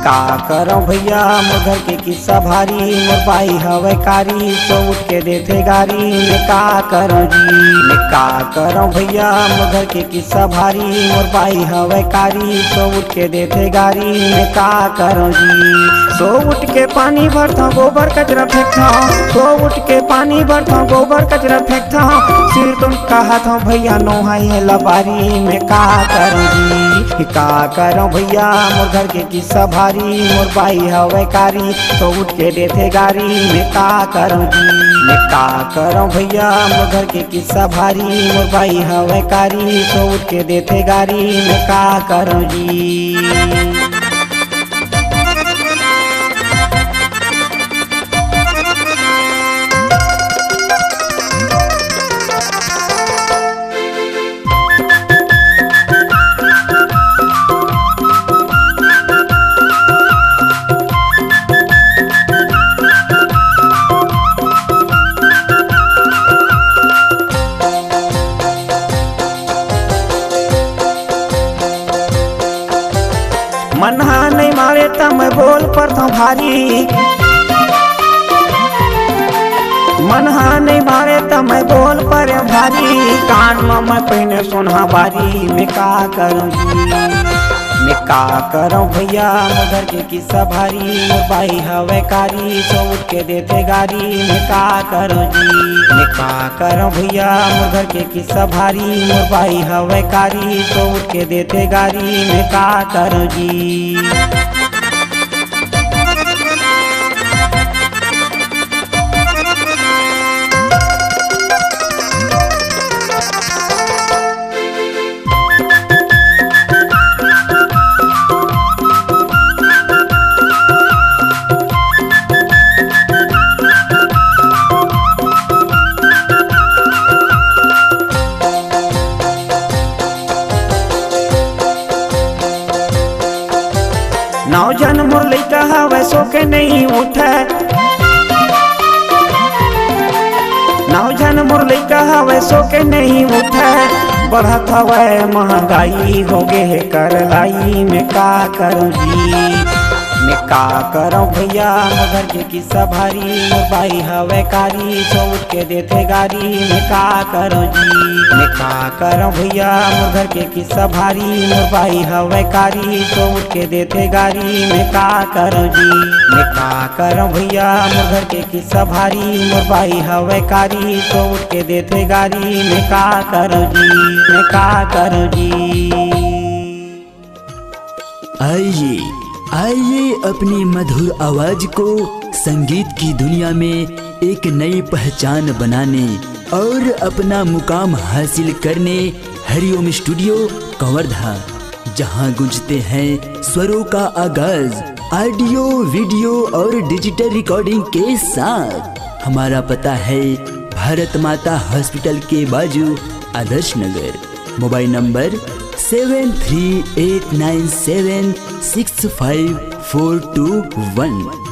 का करो भैया मोर घर के किस्सा भारी, मोर बाई हवे कारी तो उठ के देते गारी। मैं का करो जी, मैं का करो भैया मोर घर के किस्सा भारी, मोर बाई हवे कारी तो उठ के देते गारी। मैं का करो जी, सो उठ के पानी भरता गोबर कचरा फेंकता, सो उठ के पानी भरता गोबर कचरा फेंकता। सिर तुम कहा था भैया नोहाई है लबारी। मैं का करूँ जी, का करूँ भैया मोर घर के किस्सा भारी, मोर बाई हवे कारी तो उठ के देते गारी। मैं का करूँ जी, मैं का करूँ भैया मोर घर के किस्सा भारी, मोर बाई हवे कारी तो उठ के देते गारी। मैं का करूँ जी। मनहा नहीं मारे त मैं बोल पड़ता भारी, मनहा नहीं मारे त मैं बोल पर भारी। कान में मैं पहने सोना बारी। मैं का करूँ जी, मैं का करूँ भैया मोर घर के किस्सा भारी, मोर बाई हवे कारी तो उठ के देते गारी। मैं का करूँ जी, मैं का करूँ भैया मोर घर के किस्सा भारी, मोर बाई हवे कारी तो उठ के देते गारी। मैं का करूँ जी। नौजन मोर लइका हवे सो के नहीं उठे, नौजन मोर लइका हवे सो के नहीं उठे। बढ़त हवे महंगाई हो गे है कर लाई। मैं का करूँ जी, मैं का करूँ भैया मोर घर के किस्सा भारी, मोर बाई हवे कारी तो उठ के देते गारी। मैं का करूँ जी, मैं का करूँ भैया मोर घर के किस्सा भारी, मोर बाई हवे कारी तो उठ के देते गारी। मैं का करूँ जी, मैं का करूँ भैया मोर घर के किस्सा भारी, मोर बाई हवे कारी तो उठ के देते गारी। मैं का करूँ जी, मैं का करूँ जी। आइए आइए अपनी मधुर आवाज को संगीत की दुनिया में एक नई पहचान बनाने और अपना मुकाम हासिल करने हरिओम स्टूडियो कवर्धा, जहां गूंजते हैं स्वरों का आगाज ऑडियो वीडियो और डिजिटल रिकॉर्डिंग के साथ। हमारा पता है भारत माता हॉस्पिटल के बाजू आदर्श नगर। Mobile number 7389765421।